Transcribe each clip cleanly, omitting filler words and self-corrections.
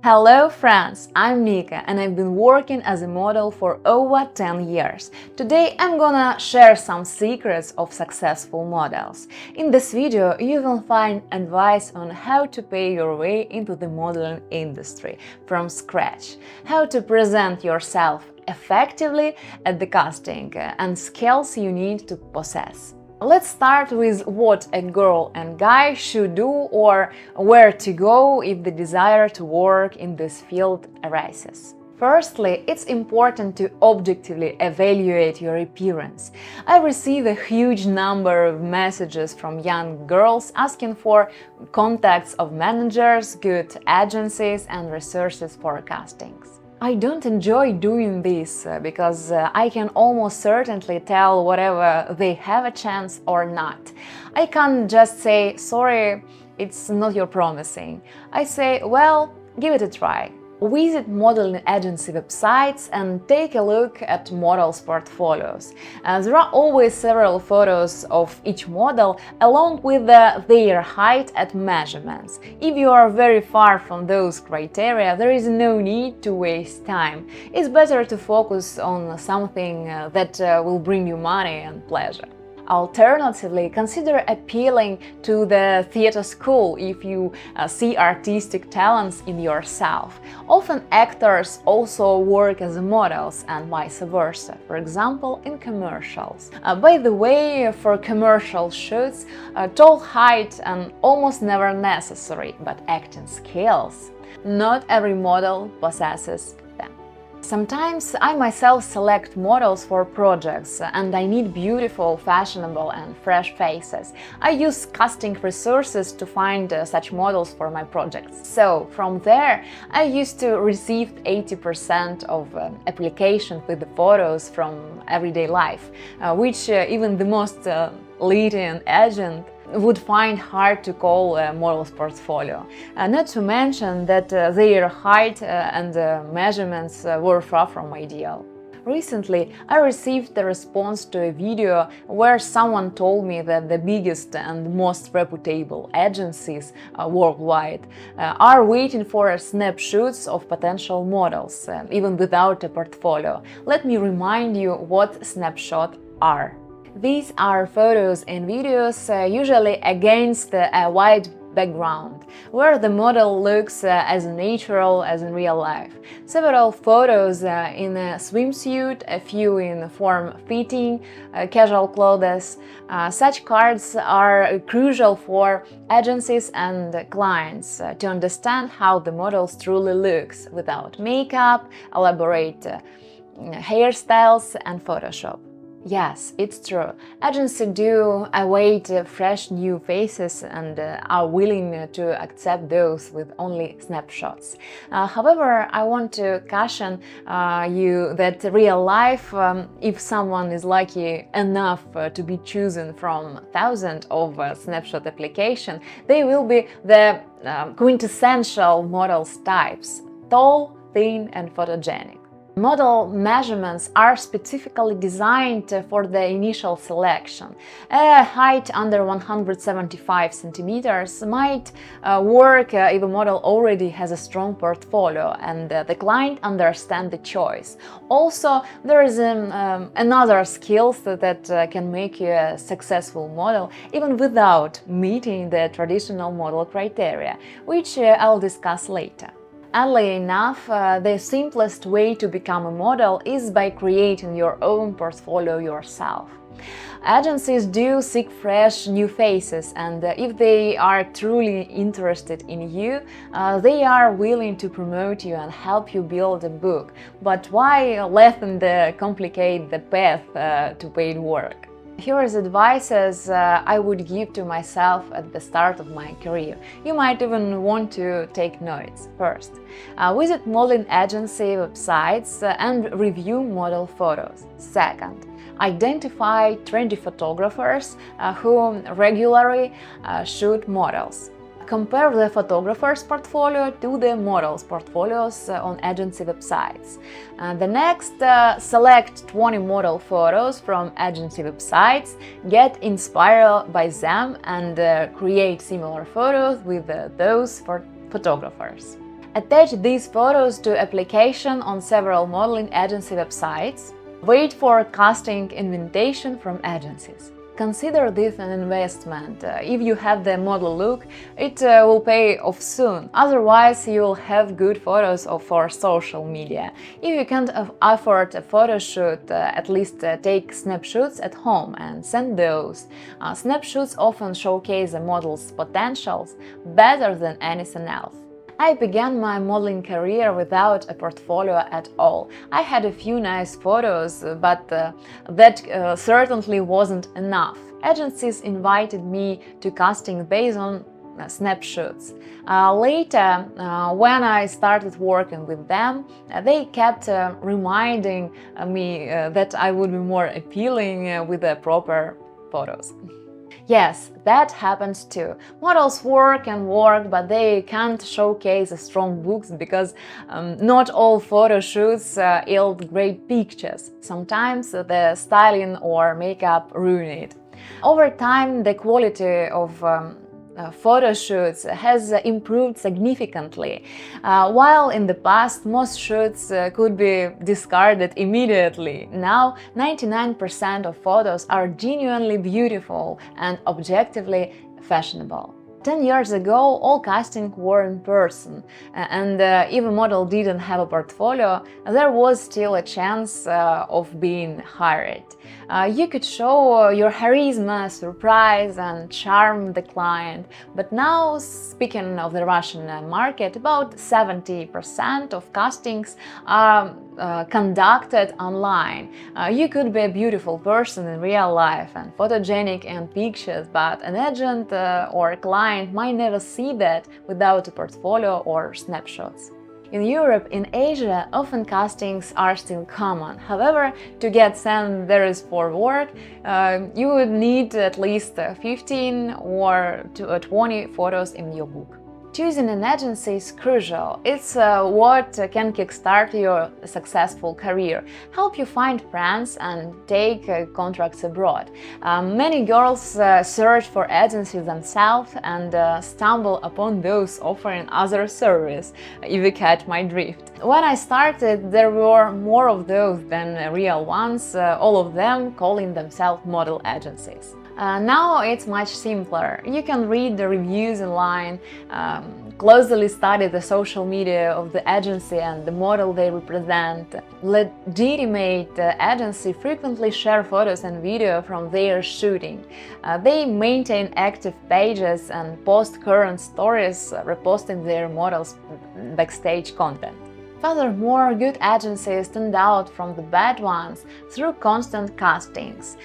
Hello friends, I'm Nika and I've been working as a model for over 10 years. Today I'm gonna share some secrets of successful models. In this video you will find advice on how to pay your way into the modeling industry from scratch, how to present yourself effectively at the casting, and skills you need to possess. Let's start with what a girl and guy should do or where to go if the desire to work in this field arises. Firstly, it's important to objectively evaluate your appearance. I receive a huge number of messages from young girls asking for contacts of managers, good agencies, and resources for castings. I don't enjoy doing this because I can almost certainly tell whether they have a chance or not. I can't just say, sorry, it's not your promising. I say, well, give it a try. Visit modeling agency websites and take a look at models' portfolios. There are always several photos of each model along with their height and measurements. If you are very far from those criteria, there is no need to waste time. It's better to focus on something that will bring you money and pleasure. Alternatively, consider appealing to the theater school if you see artistic talents in yourself. Often actors also work as models and vice versa, for example, in commercials. By the way, for commercial shoots, tall height and almost never necessary, but acting skills. Not every model possesses them. Sometimes I myself select models for projects and I need beautiful, fashionable and fresh faces. I use casting resources to find such models for my projects. So from there I used to receive 80% of applications with the photos from everyday life, which even the most leading agent would find hard to call a model's portfolio. Not to mention that their height and measurements were far from ideal. Recently, I received a response to a video where someone told me that the biggest and most reputable agencies worldwide are waiting for snapshots of potential models, even without a portfolio. Let me remind you what snapshots are. These are photos and videos usually against a white background, where the model looks as natural as in real life. Several photos in a swimsuit, a few in form-fitting, casual clothes. Such cards are crucial for agencies and clients to understand how the model truly looks without makeup, elaborate hairstyles and Photoshop. Yes, it's true. Agencies do await fresh new faces and are willing to accept those with only snapshots. However, I want to caution you that real life, if someone is lucky enough to be chosen from thousands of snapshot applications, they will be the quintessential models types: tall, thin and photogenic. Model measurements are specifically designed for the initial selection. A height under 175 centimeters might work if a model already has a strong portfolio and the client understands the choice. Also, there is another skill that can make you a successful model even without meeting the traditional model criteria, which I'll discuss later. Oddly enough, the simplest way to become a model is by creating your own portfolio yourself. Agencies do seek fresh new faces, and if they are truly interested in you, they are willing to promote you and help you build a book. But why letting complicate the path to paid work? Here is advices I would give to myself at the start of my career. You might even want to take notes. First, visit modeling agency websites and review model photos. Second, identify trendy photographers who regularly shoot models. Compare the photographer's portfolio to the model's portfolios on agency websites. The next, select 20 model photos from agency websites, get inspired by them and create similar photos with those for photographers. Attach these photos to application on several modeling agency websites. Wait for casting invitation from agencies. Consider this an investment. If you have the model look, it will pay off soon. Otherwise, you will have good photos for social media. If you can't afford a photo shoot, at least take snapshots at home and send those. Snapshots often showcase a model's potentials better than anything else. I began my modeling career without a portfolio at all. I had a few nice photos, but that certainly wasn't enough. Agencies invited me to casting based on snapshots. Later, when I started working with them, they kept reminding me that I would be more appealing with the proper photos. Yes, that happens too. Models work and work, but they can't showcase strong looks because not all photo shoots yield great pictures. Sometimes the styling or makeup ruin it. Over time, the quality of photo shoots has improved significantly. While in the past most shoots could be discarded immediately, now 99% of photos are genuinely beautiful and objectively fashionable. 10 years ago, all castings were in person, and if a model didn't have a portfolio, there was still a chance of being hired. You could show your charisma, surprise, and charm the client. But now, speaking of the Russian market, about 70% of castings are conducted online. You could be a beautiful person in real life and photogenic in pictures, but an agent or a client might never see that without a portfolio or snapshots. In Europe, in Asia, often castings are still common. However, to get sent for work, you would need at least 15 or 20 photos in your book. Choosing an agency is crucial. It's what can kickstart your successful career, help you find friends and take contracts abroad. Many girls search for agencies themselves and stumble upon those offering other service, if you catch my drift. When I started, there were more of those than real ones, all of them calling themselves model agencies. Now it's much simpler. You can read the reviews online, closely study the social media of the agency and the model they represent. Legitimate agencies frequently share photos and video from their shooting. They maintain active pages and post current stories, reposting their models' backstage content. Furthermore, good agencies stand out from the bad ones through constant castings.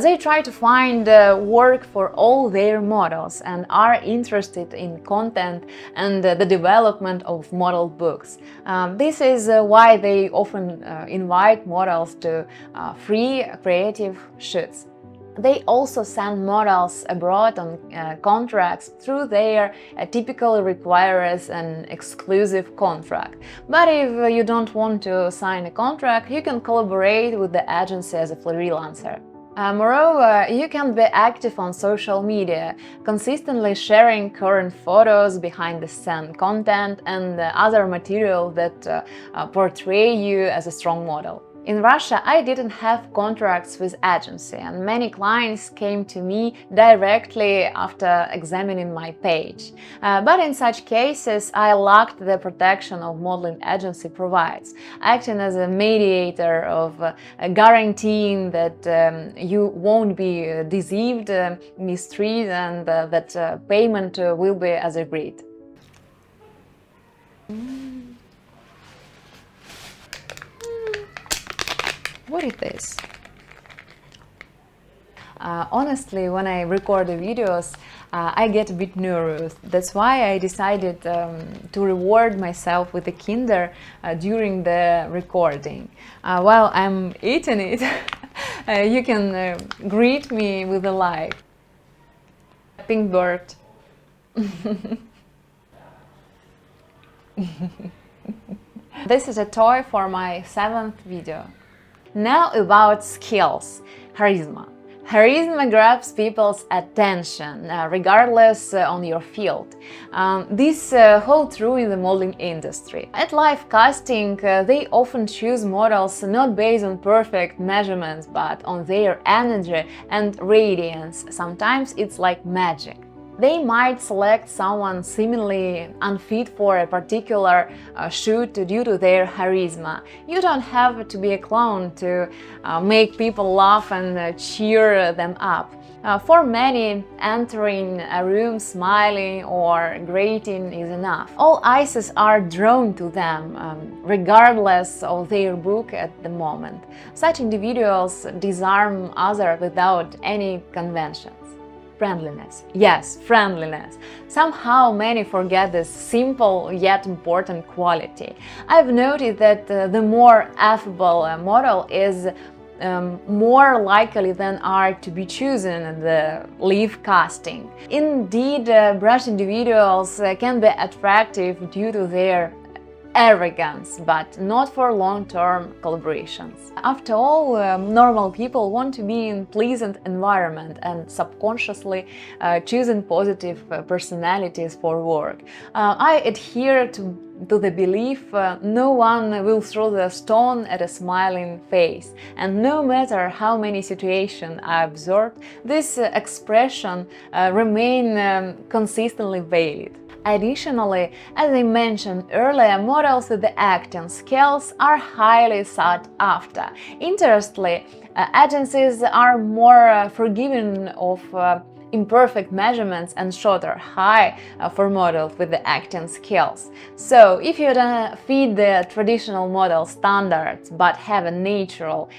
They try to find work for all their models and are interested in content and the development of model books. This is why they often invite models to free creative shoots. They also send models abroad on contracts through their typically requires an exclusive contract. But if you don't want to sign a contract, you can collaborate with the agency as a freelancer. Moreover, you can be active on social media, consistently sharing current photos, behind-the-scene content, and other material that portray you as a strong model. In Russia, I didn't have contracts with agency, and many clients came to me directly after examining my page. But in such cases, I lacked the protection of modeling agency provides, acting as a mediator of guaranteeing that you won't be deceived, mistreated, and that payment will be as agreed. What is this? Honestly, when I record the videos, I get a bit nervous. That's why I decided to reward myself with a Kinder during the recording. While I'm eating it, you can greet me with a like. Pink bird. This is a toy for my 7th video. Now about skills. Charisma. Charisma grabs people's attention, regardless on your field. This holds true in the modeling industry. At live casting, they often choose models not based on perfect measurements, but on their energy and radiance. Sometimes it's like magic. They might select someone seemingly unfit for a particular shoot due to their charisma. You don't have to be a clown to make people laugh and cheer them up. For many, entering a room smiling or greeting is enough. All eyes are drawn to them, regardless of their book at the moment. Such individuals disarm others without any conventions. Friendliness. Yes, friendliness. Somehow many forget this simple yet important quality. I've noticed that the more affable a model is, more likely than are to be chosen in the live casting. Indeed, brash individuals can be attractive due to their arrogance, but not for long-term collaborations. After all, normal people want to be in pleasant environment and subconsciously choosing positive personalities for work. I adhere to the belief no one will throw the stone at a smiling face, and no matter how many situations I observed, this expression remain consistently valid. Additionally, as I mentioned earlier, models with the acting skills are highly sought after. Interestingly, agencies are more forgiving of imperfect measurements and shorter high for models with the acting skills. So, if you don't fit the traditional model standards but have a natural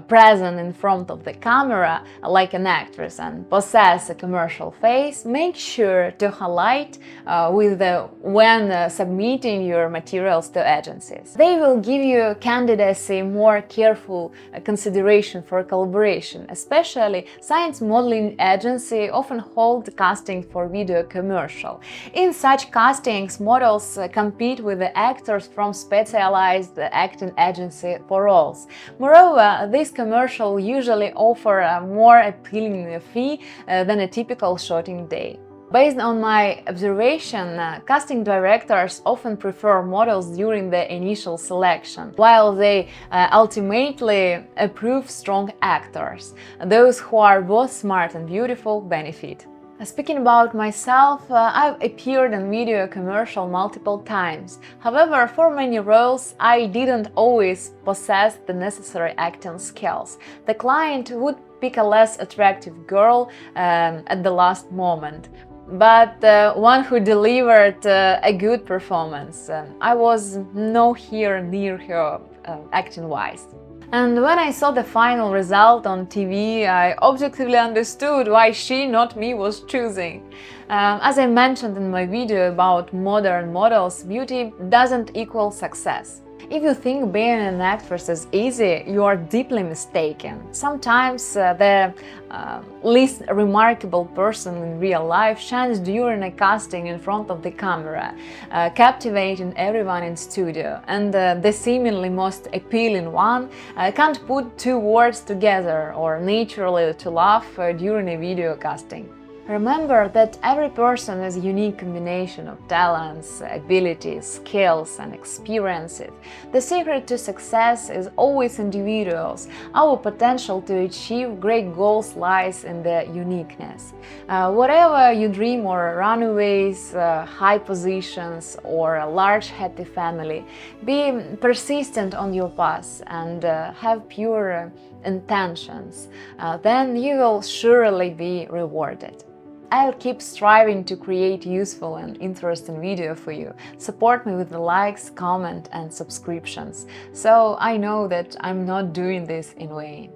presence in front of the camera like an actress and possess a commercial face, make sure to highlight when submitting your materials to agencies. They will give you candidacy more careful consideration for collaboration. Especially science modeling agency often hold casting for video commercial. In such castings, models compete with the actors from specialized acting agency for roles. Moreover, these commercials usually offer a more appealing fee than a typical shooting day. Based on my observation, casting directors often prefer models during the initial selection, while they ultimately approve strong actors. Those who are both smart and beautiful benefit. Speaking about myself, I've appeared in video commercial multiple times. However, for many roles, I didn't always possess the necessary acting skills. The client would pick a less attractive girl at the last moment, but one who delivered a good performance. I was nowhere near her acting-wise. And when I saw the final result on TV, I objectively understood why she, not me, was choosing. As I mentioned in my video about modern models, beauty doesn't equal success. If you think being an actress is easy, you are deeply mistaken. Sometimes the least remarkable person in real life shines during a casting in front of the camera, captivating everyone in studio, and the seemingly most appealing one can't put two words together or naturally to laugh during a video casting. Remember that every person is a unique combination of talents, abilities, skills, and experiences. The secret to success is always individuals. Our potential to achieve great goals lies in the uniqueness. Whatever you dream or runaways, high positions, or a large happy family, be persistent on your path and have pure intentions. Then you will surely be rewarded. I'll keep striving to create useful and interesting video for you. Support me with the likes, comment and subscriptions, so I know that I'm not doing this in vain.